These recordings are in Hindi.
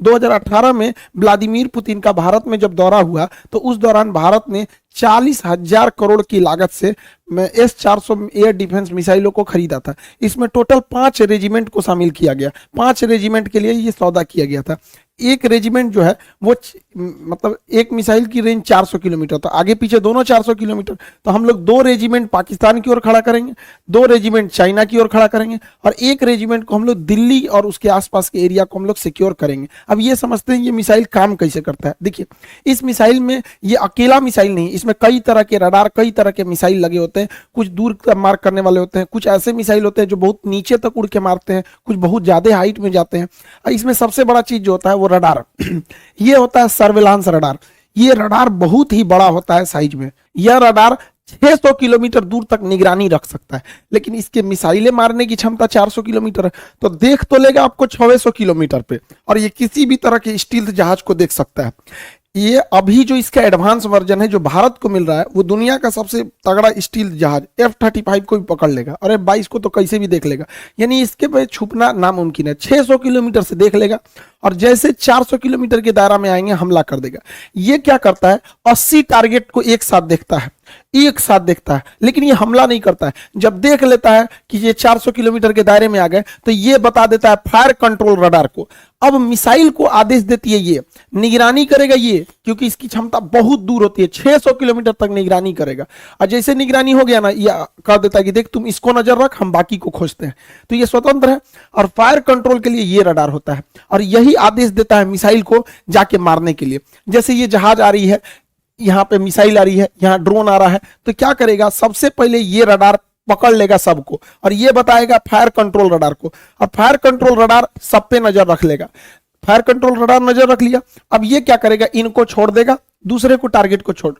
2018 में व्लादिमीर पुतिन का भारत में जब दौरा हुआ तो उस दौरान भारत ने 40,000 करोड़ की लागत से S-400 एयर डिफेंस मिसाइलों को खरीदा था। इसमें टोटल 5 रेजिमेंट को शामिल किया गया। 5 रेजिमेंट के लिए ये सौदा किया गया था। एक रेजिमेंट जो है वो मतलब एक मिसाइल की रेंज 400 किलोमीटर, तो आगे पीछे दोनों 400 किलोमीटर। तो हम लोग 2 रेजिमेंट पाकिस्तान की ओर खड़ा करेंगे, 2 रेजिमेंट चाइना की ओर खड़ा करेंगे और एक रेजिमेंट को हम लोग दिल्ली और उसके आसपास के एरिया को हम लोग सिक्योर करेंगे। अब ये समझते हैं ये मिसाइल काम कैसे करता है। देखिए, इस मिसाइल में ये अकेला मिसाइल नहीं, इसमें कई तरह के रडार, कई तरह के मिसाइल लगे होते हैं। कुछ दूर मार करने वाले होते हैं, कुछ ऐसे मिसाइल होते हैं जो बहुत नीचे तक उड़ के मारते हैं, कुछ बहुत ज्यादा हाइट में जाते हैं। इसमें सबसे बड़ा चीज जो होता है वो रडार ये होता है सर्विलांस रडार। ये रडार बहुत ही बड़ा होता है साइज में। यह रडार 600 किलोमीटर दूर तक निगरानी रख सकता है, लेकिन इसके मिसाइलें मारने की क्षमता 400 किलोमीटर है। तो देख तो लेगा आपको 600 किलोमीटर पे, और ये किसी भी तरह के स्टील्थ जहाज को देख सकता है। ये अभी जो इसका एडवांस वर्जन है जो भारत को मिल रहा है वो दुनिया का सबसे तगड़ा स्टील जहाज F-35 को भी पकड़ लेगा और F-22 को तो कैसे भी देख लेगा। यानी इसके पे छुपना नामुमकिन है। 600 किलोमीटर से देख लेगा और जैसे 400 किलोमीटर के दायरा में आएंगे हमला कर देगा। ये क्या करता है, 80 टारगेट को एक साथ देखता है, लेकिन ये हमला नहीं करता है। जब देख लेता है कि ये 400 किलोमीटर के दायरे में आ गए तो ये बता देता है फायर कंट्रोल रडार को। अब मिसाइल को आदेश देती है, ये निगरानी करेगा ये, क्योंकि इसकी क्षमता बहुत दूर होती है, 600 किलोमीटर तक निगरानी करेगा। और जैसे निगरानी हो गया ना, ये कह देता है कि देख तुम इसको नजर रख, हम बाकी को खोजते हैं। तो ये स्वतंत्र है और फायर कंट्रोल के लिए ये रडार होता है और यही आदेश देता है मिसाइल को जाके मारने के लिए। जैसे ये जहाज आ रही है, यहाँ पे मिसाइल आ रही है, यहाँ ड्रोन आ रहा है, तो क्या करेगा, सबसे पहले ये रडार पकड़ लेगा सबको और ये बताएगा फायर कंट्रोल रडार को, और फायर कंट्रोल रडार सब पे नजर रख लेगा। फायर कंट्रोल रडार नजर रख लिया, अब ये क्या करेगा, इनको छोड़ देगा, दूसरे को टारगेट को छोड़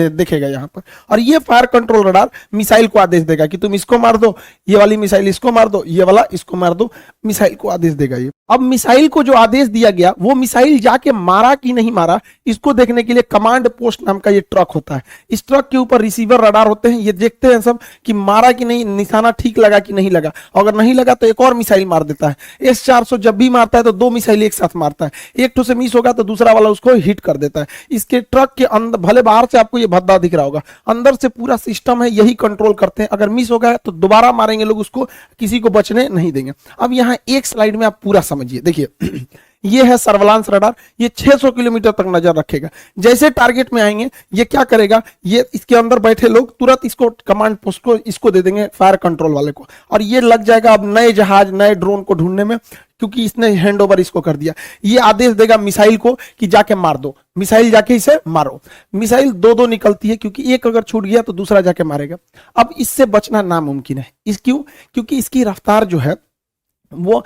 देखेगा यहाँ पर, और ये फायर कंट्रोल रडार मिसाइल को आदेश देगा कि तुम इसको मार दो, ये वाली मिसाइल इसको मार दो, ये वाला इसको मार दो, मिसाइल को आदेश देगा ये। अब मिसाइल को जो आदेश दिया गया वो मिसाइल जाके मारा कि नहीं मारा, इसको देखने के लिए कमांड पोस्ट नाम का ये ट्रक होता है। इस ट्रक के ऊपर रिसीवर रडार होते हैं, ये देखते हैं सब कि मारा कि नहीं, निशाना ठीक लगा कि नहीं लगा। अगर नहीं लगा तो एक और मिसाइल मार देता है। S-400 जब भी मारता है तो 2 मिसाइल एक साथ मारता है, एक तो से मिस होगा तो दूसरा वाला उसको हिट कर देता है। इसके ट्रक के अंदर, भले बाहर से आपको ये भद्दा दिख रहा होगा, अंदर से पूरा सिस्टम है, यही कंट्रोल करते हैं। अगर मिस हो गया तो दोबारा मारेंगे लोग उसको, किसी को बचने नहीं देंगे। अब यहाँ एक स्लाइड में आप पूरा समझिए, देखिए ये है सर्विलांस रडार, ये 600 किलोमीटर तक नजर रखेगा। जैसे टारगेट में आएंगे ये क्या करेगा, ये इसके अंदर बैठे लोग तुरंत इसको कमांड पोस्ट को इसको दे देंगे फायर कंट्रोल वाले को, और ये लग जाएगा अब नए जहाज, नए ड्रोन को ढूंढने में, क्योंकि इसने हैंड ओवर इसको कर दिया। ये आदेश देगा मिसाइल को कि जाके मार दो, मिसाइल जाके इसे मारो। मिसाइल 2-2 निकलती है, क्योंकि एक अगर छूट गया तो दूसरा जाके मारेगा। अब इससे बचना नामुमकिन है। क्यों? क्योंकि इसकी रफ्तार जो है वो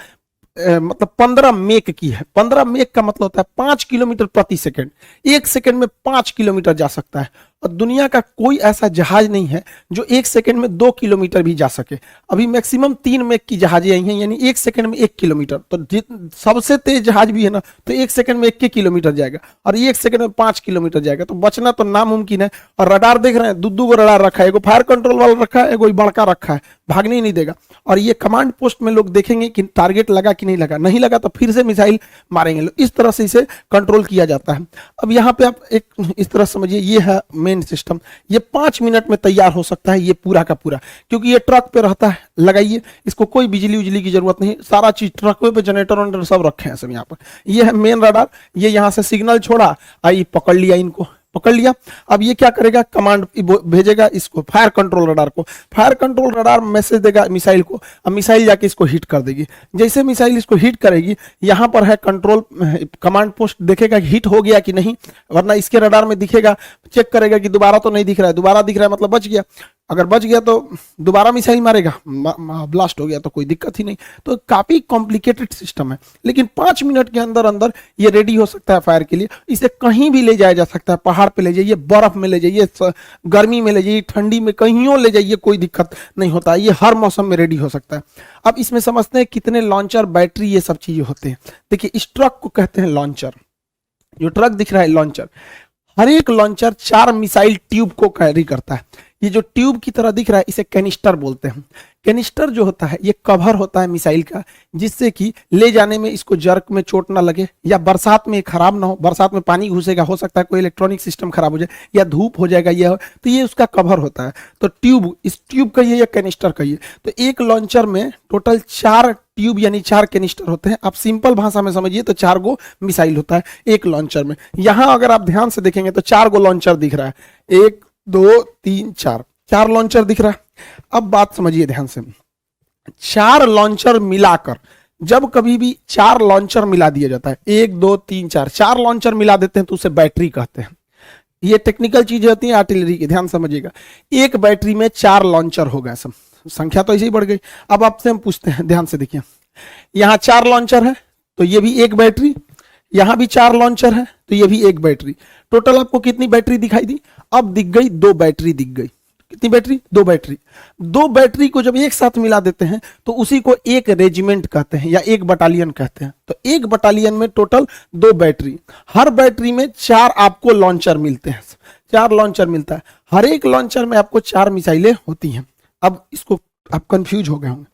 मतलब 15 मेक की है। 15 मेक का मतलब होता है 5 किलोमीटर प्रति सेकंड। 1 सेकंड में 5 किलोमीटर जा सकता है, और दुनिया का कोई ऐसा जहाज नहीं है जो 1 सेकंड में 2 किलोमीटर भी जा सके। अभी मैक्सिमम 3 मेक की जहाजें आई हैं, यानी 1 सेकंड में 1 किलोमीटर। तो सबसे तेज जहाज भी है ना, तो 1 सेकंड में 1 किलोमीटर जाएगा, और 1 सेकंड में 5 किलोमीटर जाएगा। तो बचना तो नामुमकिन है। और रडार देख रहे हैं, 2-2 को रडार रखा है, एगो फायर कंट्रोल वाला रखा है, एगो बड़का रखा है, भागने ही नहीं देगा। और ये कमांड पोस्ट में लोग देखेंगे कि टारगेट लगा कि नहीं लगा, नहीं लगा तो फिर से मिसाइल मारेंगे लोग। इस तरह से इसे कंट्रोल किया जाता है। अब यहाँ पे आप एक इस तरह समझिए, ये है मेन सिस्टम। ये 5 मिनट में तैयार हो सकता है, ये पूरा का पूरा, क्योंकि ये ट्रक पे रहता है। लगाइए, इसको कोई बिजली उजली की जरूरत नहीं, सारा चीज ट्रक पे, जनरेटर वनरेटर सब रखे हैं सब यहाँ पर। ये है मेन रडार, ये यहाँ से सिग्नल छोड़ा, आई पकड़ लिया, इनको पकड़ लिया। अब ये क्या करेगा, कमांड भेजेगा इसको फायर कंट्रोल रडार को। फायर कंट्रोल रडार मैसेज देगा मिसाइल को, अब मिसाइल जाके इसको हिट कर देगी। जैसे मिसाइल इसको हिट करेगी, यहाँ पर है कंट्रोल कमांड पोस्ट, देखेगा कि हिट हो गया कि नहीं, वरना इसके रडार में दिखेगा, चेक करेगा कि दोबारा तो नहीं दिख रहा है, दोबारा दिख रहा है मतलब बच गया। अगर बच गया तो दोबारा मिसाइल मारेगा, ब्लास्ट हो गया तो कोई दिक्कत ही नहीं। तो काफी कॉम्प्लिकेटेड सिस्टम है, लेकिन 5 मिनट के अंदर अंदर ये रेडी हो सकता है फायर के लिए। इसे कहीं भी ले जाया जा सकता है, पहाड़ पे ले जाइए, बर्फ में ले जाइए, गर्मी में ले जाइए, ठंडी में, कहीं ले जाइए, कोई दिक्कत नहीं होता है। ये हर मौसम में रेडी हो सकता है। अब इसमें समझते हैं कितने लॉन्चर, बैटरी, ये सब चीजें होते हैं। देखिए, इस ट्रक को कहते हैं लॉन्चर। जो ट्रक दिख रहा है लॉन्चर, हर एक लॉन्चर 4 मिसाइल ट्यूब को कैरी करता है। ये जो ट्यूब की तरह दिख रहा है इसे कैनिस्टर बोलते हैं। कैनिस्टर जो होता है ये कवर होता है मिसाइल का, जिससे कि ले जाने में इसको जर्क में चोट ना लगे, या बरसात में खराब ना हो। बरसात में पानी घुसेगा, हो सकता है कोई इलेक्ट्रॉनिक सिस्टम खराब हो जाए, या धूप हो जाएगा, ये तो ये उसका कवर होता है। तो ट्यूब, इस ट्यूब का ये या कैनिस्टर का ये, तो एक लॉन्चर में टोटल 4 ट्यूब यानी 4 कैनिस्टर होते हैं। आप सिंपल भाषा में समझिए तो 4 गो मिसाइल होता है एक लॉन्चर में। यहां अगर आप ध्यान से देखेंगे तो 4 गो लॉन्चर दिख रहा है, 1 2 3 4 लॉन्चर दिख रहा है। अब बात समझिए ध्यान से, 4 लॉन्चर मिलाकर, जब कभी भी 4 लॉन्चर मिला दिया जाता है, 1 2 3 4 लॉन्चर मिला देते हैं तो उसे बैटरी कहते हैं। ये टेक्निकल चीजें होती हैं आर्टिलरी की, ध्यान समझिएगा। एक बैटरी में 4 लॉन्चर हो गए, सब संख्या तो ऐसे ही बढ़ गई। अब आपसे हम पूछते हैं, ध्यान से देखिए, यहां 4 लॉन्चर है तो ये भी एक बैटरी, यहां भी 4 लॉन्चर है तो ये भी एक बैटरी। टोटल आपको कितनी बैटरी दिखाई दी? अब दिख गई 2 बैटरी दिख गई। कितनी बैटरी? 2 बैटरी। 2 बैटरी को जब एक साथ मिला देते हैं तो उसी को एक रेजिमेंट कहते हैं या एक बटालियन कहते हैं। तो एक बटालियन में टोटल 2 बैटरी, हर बैटरी में 4 आपको लॉन्चर मिलते हैं, 4 लॉन्चर मिलता है। हर एक लॉन्चर में आपको 4 मिसाइलें होती हैं। अब इसको आप कंफ्यूज हो गए होंगे,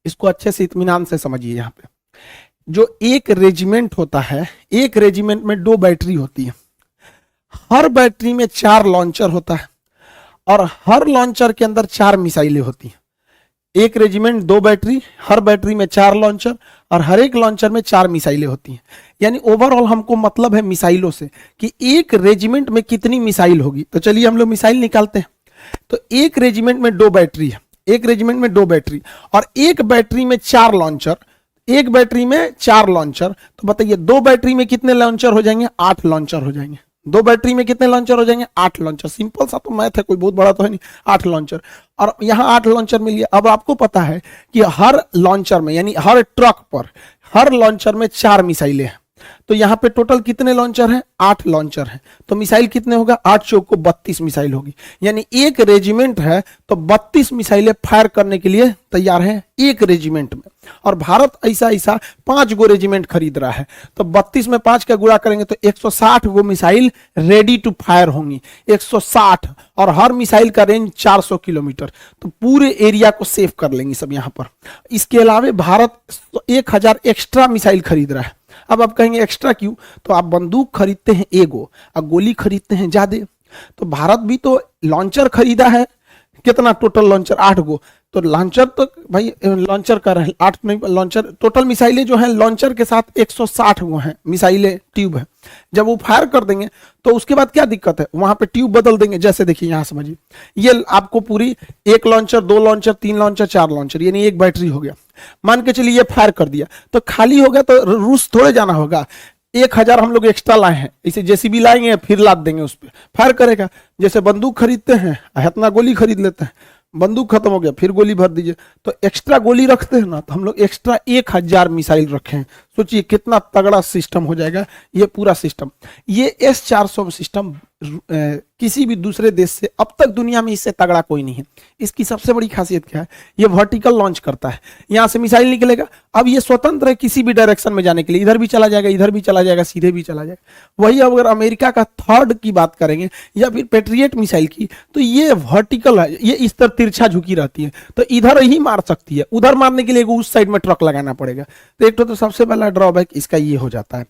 इसको अच्छे से इत्मीनान से समझिए। यहाँ पे जो एक रेजिमेंट होता है, एक रेजिमेंट में 2 बैटरी होती है, हर बैटरी में 4 लॉन्चर होता है और हर लॉन्चर के अंदर 4 मिसाइलें होती हैं। एक रेजिमेंट 2 बैटरी, हर बैटरी में 4 लॉन्चर और हर एक लॉन्चर में 4 मिसाइलें होती हैं। यानी ओवरऑल हमको मतलब है मिसाइलों से कि एक रेजिमेंट में कितनी मिसाइल होगी। तो चलिए हम लोग मिसाइल निकालते हैं। तो एक रेजिमेंट में 2 बैटरी है, एक रेजिमेंट में 2 बैटरी और एक बैटरी में 4 लॉन्चर, एक बैटरी में 4 लॉन्चर। तो बताइए 2 बैटरी में कितने लॉन्चर हो जाएंगे? 8 लॉन्चर हो जाएंगे। 2 बैटरी में कितने लॉन्चर हो जाएंगे? 8 लॉन्चर। सिंपल सा तो मैथ है, कोई बहुत बड़ा तो है नहीं। 8 लॉन्चर, और यहाँ 8 लॉन्चर मिल गया। अब आपको पता है कि हर लॉन्चर में यानी हर ट्रक पर, हर लॉन्चर में 4 मिसाइलें हैं। तो यहाँ पे टोटल कितने लॉन्चर हैं? 8 लॉन्चर हैं। तो मिसाइल कितने होगा? 8 चौक को 32 मिसाइल होगी। यानी एक रेजिमेंट है तो 32 मिसाइलें फायर करने के लिए तैयार है एक रेजिमेंट में। और भारत ऐसा 5 गो रेजिमेंट खरीद रहा है, तो 32 में 5 का गुणा करेंगे तो 160 गो मिसाइल रेडी टू फायर होंगी। 160, और हर मिसाइल का रेंज 400 किलोमीटर। तो पूरे एरिया को सेव कर लेंगे सब यहाँ पर। इसके अलावा भारत 1000 एक्स्ट्रा मिसाइल खरीद रहा है। अब आप कहेंगे एक्स्ट्रा क्यों? तो आप बंदूक खरीदते हैं एगो और गोली खरीदते हैं ज्यादा। तो भारत भी तो लॉन्चर खरीदा है, कितना टोटल लॉन्चर? 8 गो। तो लॉन्चर तो भाई लॉन्चर का रहे 8 नहीं, लॉन्चर टोटल मिसाइलें जो हैं लॉन्चर के साथ 160 गो हैं मिसाइलें, ट्यूब है। जब वो फायर कर देंगे तो उसके बाद क्या दिक्कत है? वहां पे ट्यूब बदल देंगे। जैसे देखिए यहाँ समझिए, ये आपको पूरी 1 लॉन्चर, 2 लॉन्चर, 3 लॉन्चर, 4 लॉन्चर, यानी एक बैटरी हो गया। मान के चलिए ये फायर कर दिया तो खाली हो गया, तो रूस थोड़े जाना होगा। 1000 हम लोग एक्स्ट्रा लाए हैं, इसे जेसीबी लाएंगे फिर लाद देंगे, उस पर फायर करेगा। जैसे बंदूक खरीदते हैं, इतना गोली खरीद लेते हैं, बंदूक खत्म हो गया फिर गोली भर दीजिए। तो एक्स्ट्रा गोली रखते हैं ना, तो हम लोग एक्स्ट्रा 1000 मिसाइल रखे हैं। सोचिए कितना तगड़ा सिस्टम हो जाएगा ये पूरा सिस्टम। ये S-400 सिस्टम किसी भी दूसरे देश से अब तक दुनिया में इससे तगड़ा कोई नहीं है। इसकी सबसे बड़ी खासियत क्या है? ये वर्टिकल लॉन्च करता है, यहाँ से मिसाइल निकलेगा। अब ये स्वतंत्र है किसी भी डायरेक्शन में जाने के लिए, इधर भी चला जाएगा, इधर भी चला जाएगा, सीधे भी चला जाएगा। वही अगर अमेरिका का थर्ड की बात करेंगे या फिर पेट्रियट मिसाइल की, तो ये वर्टिकल है, ये इस तरह तिरछा झुकी रहती है, तो इधर ही मार सकती है। उधर मारने के लिए उस साइड में ट्रक लगाना पड़ेगा। तो एक तो सबसे पहला ड्रॉबैक इसका ये हो जाता है।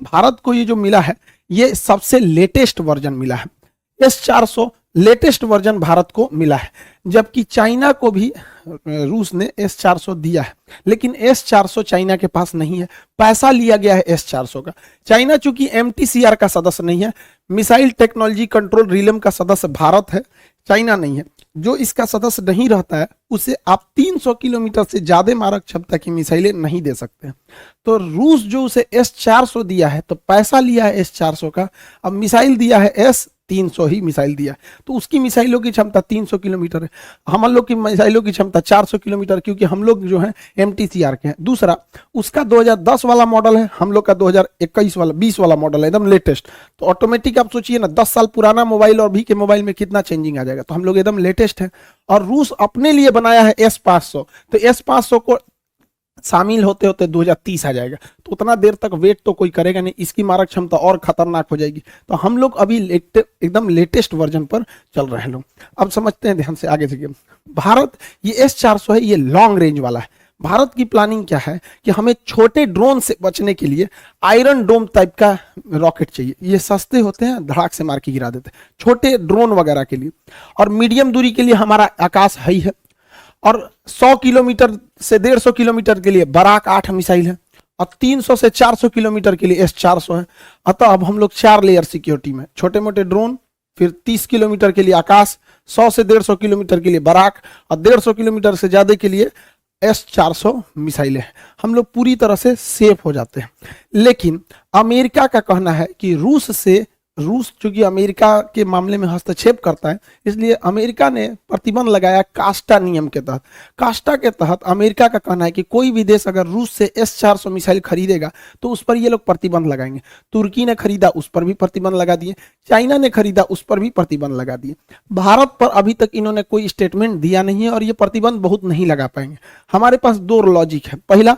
भारत को ये जो मिला है ये सबसे लेटेस्ट वर्जन मिला है। S-400 लेटेस्ट वर्जन भारत को मिला है, जबकि चाइना को भी रूस ने S-400 दिया है, लेकिन S-400 चाइना के पास नहीं है। पैसा लिया गया है S-400 का। चाइना चूंकि MTCR का सदस्य नहीं है, मिसाइल टेक्नोलॉजी कंट्रोल रिलम का सदस्य भारत है, चाइना नहीं है। जो इसका सदस्य नहीं रहता है उसे आप 300 किलोमीटर से ज्यादा मारक क्षमता की मिसाइलें नहीं दे सकते। तो रूस जो उसे S-400 दिया है, तो पैसा लिया है S-400 का, अब मिसाइल दिया है S-300 ही मिसाइल दिया। तो उसकी मिसाइलों की क्षमता 300 किलोमीटर है, हम लोग की मिसाइलों की क्षमता 400 किलोमीटर, क्योंकि हम लोग जो है MTCR के हैं। दूसरा, उसका 2010 वाला मॉडल है, हम लोग का 2021 वाला 20 वाला मॉडल है, एकदम लेटेस्ट। तो ऑटोमेटिक आप सोचिए ना, 10 साल पुराना मोबाइल और अभी के मोबाइल में कितना चेंजिंग आ जाएगा। तो हम लोग एकदम लेटेस्ट है। और रूस अपने लिए बनाया है S-500। तो S-500 को शामिल होते होते 2030 आ जाएगा, तो उतना देर तक वेट तो कोई करेगा नहीं, इसकी मारक क्षमता और खतरनाक हो जाएगी। तो हम लोग अभी एकदम लेटेस्ट वर्जन पर चल रहे हैं लोग। अब समझते हैं ध्यान से आगे से। भारत ये S-400 है, ये लॉन्ग रेंज वाला है। भारत की प्लानिंग क्या है कि हमें छोटे ड्रोन से बचने के लिए आयरन डोम टाइप का रॉकेट चाहिए। ये सस्ते होते हैं, धड़ाक से मार के गिरा देते हैं, छोटे ड्रोन वगैरह के लिए। और मीडियम दूरी के लिए हमारा आकाश है ही है, और 100 किलोमीटर से 150 किलोमीटर के लिए बराक 8 मिसाइल है, और 300 से 400 किलोमीटर के लिए S-400 है। अतः अब हम लोग 4 लेयर सिक्योरिटी में, छोटे मोटे ड्रोन, फिर 30 किलोमीटर के लिए आकाश, 100 से 150 किलोमीटर के लिए बराक, और 150 किलोमीटर से ज्यादा के लिए S-400 मिसाइलें हैं। हम लोग पूरी तरह से सेफ हो जाते हैं। लेकिन अमेरिका का कहना है कि रूस चूंकि अमेरिका के मामले में हस्तक्षेप करता है, इसलिए अमेरिका ने प्रतिबंध लगाया कास्टा नियम के तहत। कास्टा के तहत अमेरिका का कहना है कि कोई भी देश अगर रूस से S-400 मिसाइल खरीदेगा तो उस पर ये लोग प्रतिबंध लगाएंगे। तुर्की ने खरीदा, उस पर भी प्रतिबंध लगा दिए। चाइना ने खरीदा, उस पर भी प्रतिबंध लगा दिए। भारत पर अभी तक इन्होंने कोई स्टेटमेंट दिया नहीं है, और ये प्रतिबंध बहुत नहीं लगा पाएंगे। हमारे पास दो लॉजिक है। पहला,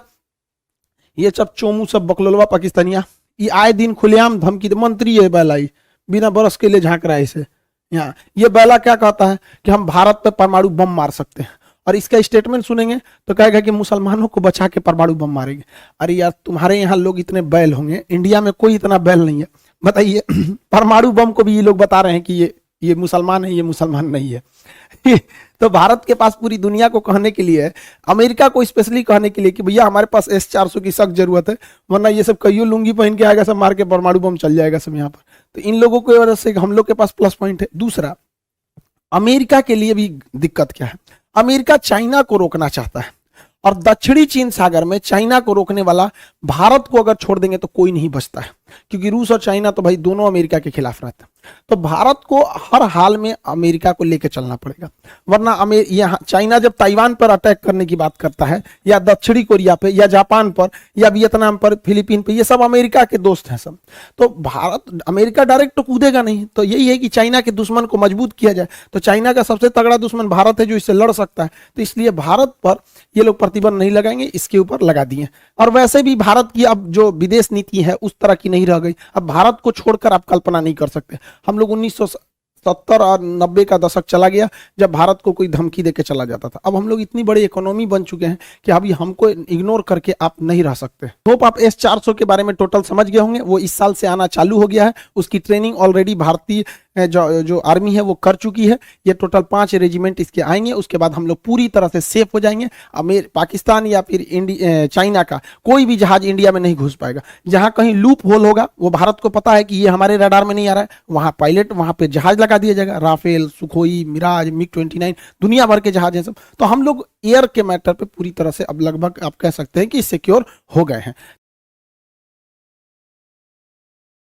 ये सब चोमू सब बकलोलवा पाकिस्तानिया, ये आए दिन खुलेआम धमकी, मंत्री है बैलाई, बिना बरस के लिए झांक रहा है इसे यहाँ। ये बैला क्या कहता है कि हम भारत पे परमाणु बम मार सकते हैं, और इसका स्टेटमेंट सुनेंगे तो कहेगा कि मुसलमानों को बचा के परमाणु बम मारेंगे। अरे यार, तुम्हारे यहाँ लोग इतने बैल होंगे, इंडिया में कोई इतना बैल नहीं है, बताइए। परमाणु बम को भी ये लोग बता रहे हैं कि ये मुसलमान है, ये मुसलमान नहीं है। तो भारत के पास पूरी दुनिया को कहने के लिए है, अमेरिका को स्पेशली कहने के लिए कि भैया हमारे पास S-400 की सख्त जरूरत है, वरना ये सब कईयों लुंगी पहन के आएगा, सब मार के परमाणु बम चल जाएगा सब यहाँ पर। तो इन लोगों की वजह से हम लोग के पास प्लस पॉइंट है। दूसरा, अमेरिका के लिए भी दिक्कत क्या है, अमेरिका चाइना को रोकना चाहता है, और दक्षिणी चीन सागर में चाइना को रोकने वाला भारत को अगर छोड़ देंगे तो कोई नहीं बचता है, क्योंकि रूस और चाइना तो भाई दोनों अमेरिका के खिलाफ रहते हैं। तो भारत को हर हाल में अमेरिका को लेकर चलना पड़ेगा, वरना यहाँ चाइना जब ताइवान पर अटैक करने की बात करता है, या दक्षिणी कोरिया पे, या जापान पर, या वियतनाम पर, फिलीपीन पे, ये सब अमेरिका के दोस्त हैं सब। तो अमेरिका डायरेक्ट तो कूदेगा नहीं। तो यही है कि चाइना के दुश्मन को मजबूत किया जाए। तो चाइना का सबसे तगड़ा दुश्मन भारत है, जो इससे लड़ सकता है। तो इसलिए भारत पर ये लोग प्रतिबंध नहीं लगाएंगे, इसके ऊपर लगा दिए। और वैसे भी भारत की अब जो विदेश नीति है उस तरह की नहीं रह गई। अब भारत को छोड़कर आप कल्पना नहीं कर सकते। हम लोग 1970 और 90 का दशक चला गया जब भारत को कोई धमकी देके चला जाता था। अब हम लोग इतनी बड़ी इकोनॉमी बन चुके हैं कि अभी हमको इग्नोर करके आप नहीं रह सकते। होप आप S-400 के बारे में टोटल समझ गए होंगे। वो इस साल से आना चालू हो गया है, उसकी ट्रेनिंग ऑलरेडी भारतीय जो आर्मी है वो कर चुकी है। ये टोटल 5 रेजिमेंट इसके आएंगे, उसके बाद हम लोग पूरी तरह से सेफ हो जाएंगे। पाकिस्तान या फिर चाइना का कोई भी जहाज इंडिया में नहीं घुस पाएगा। जहां कहीं लूप होल होगा, वो भारत को पता है कि ये हमारे रडार में नहीं आ रहा है, वहां पायलट, वहां पे जहाज लगा दिया जाएगा। राफेल, सुखोई, मिराज, MiG-29 दुनिया भर के जहाज हैं सब। तो हम लोग एयर के मैटर पे पूरी तरह से अब लगभग आप कह सकते हैं कि सिक्योर हो गए हैं।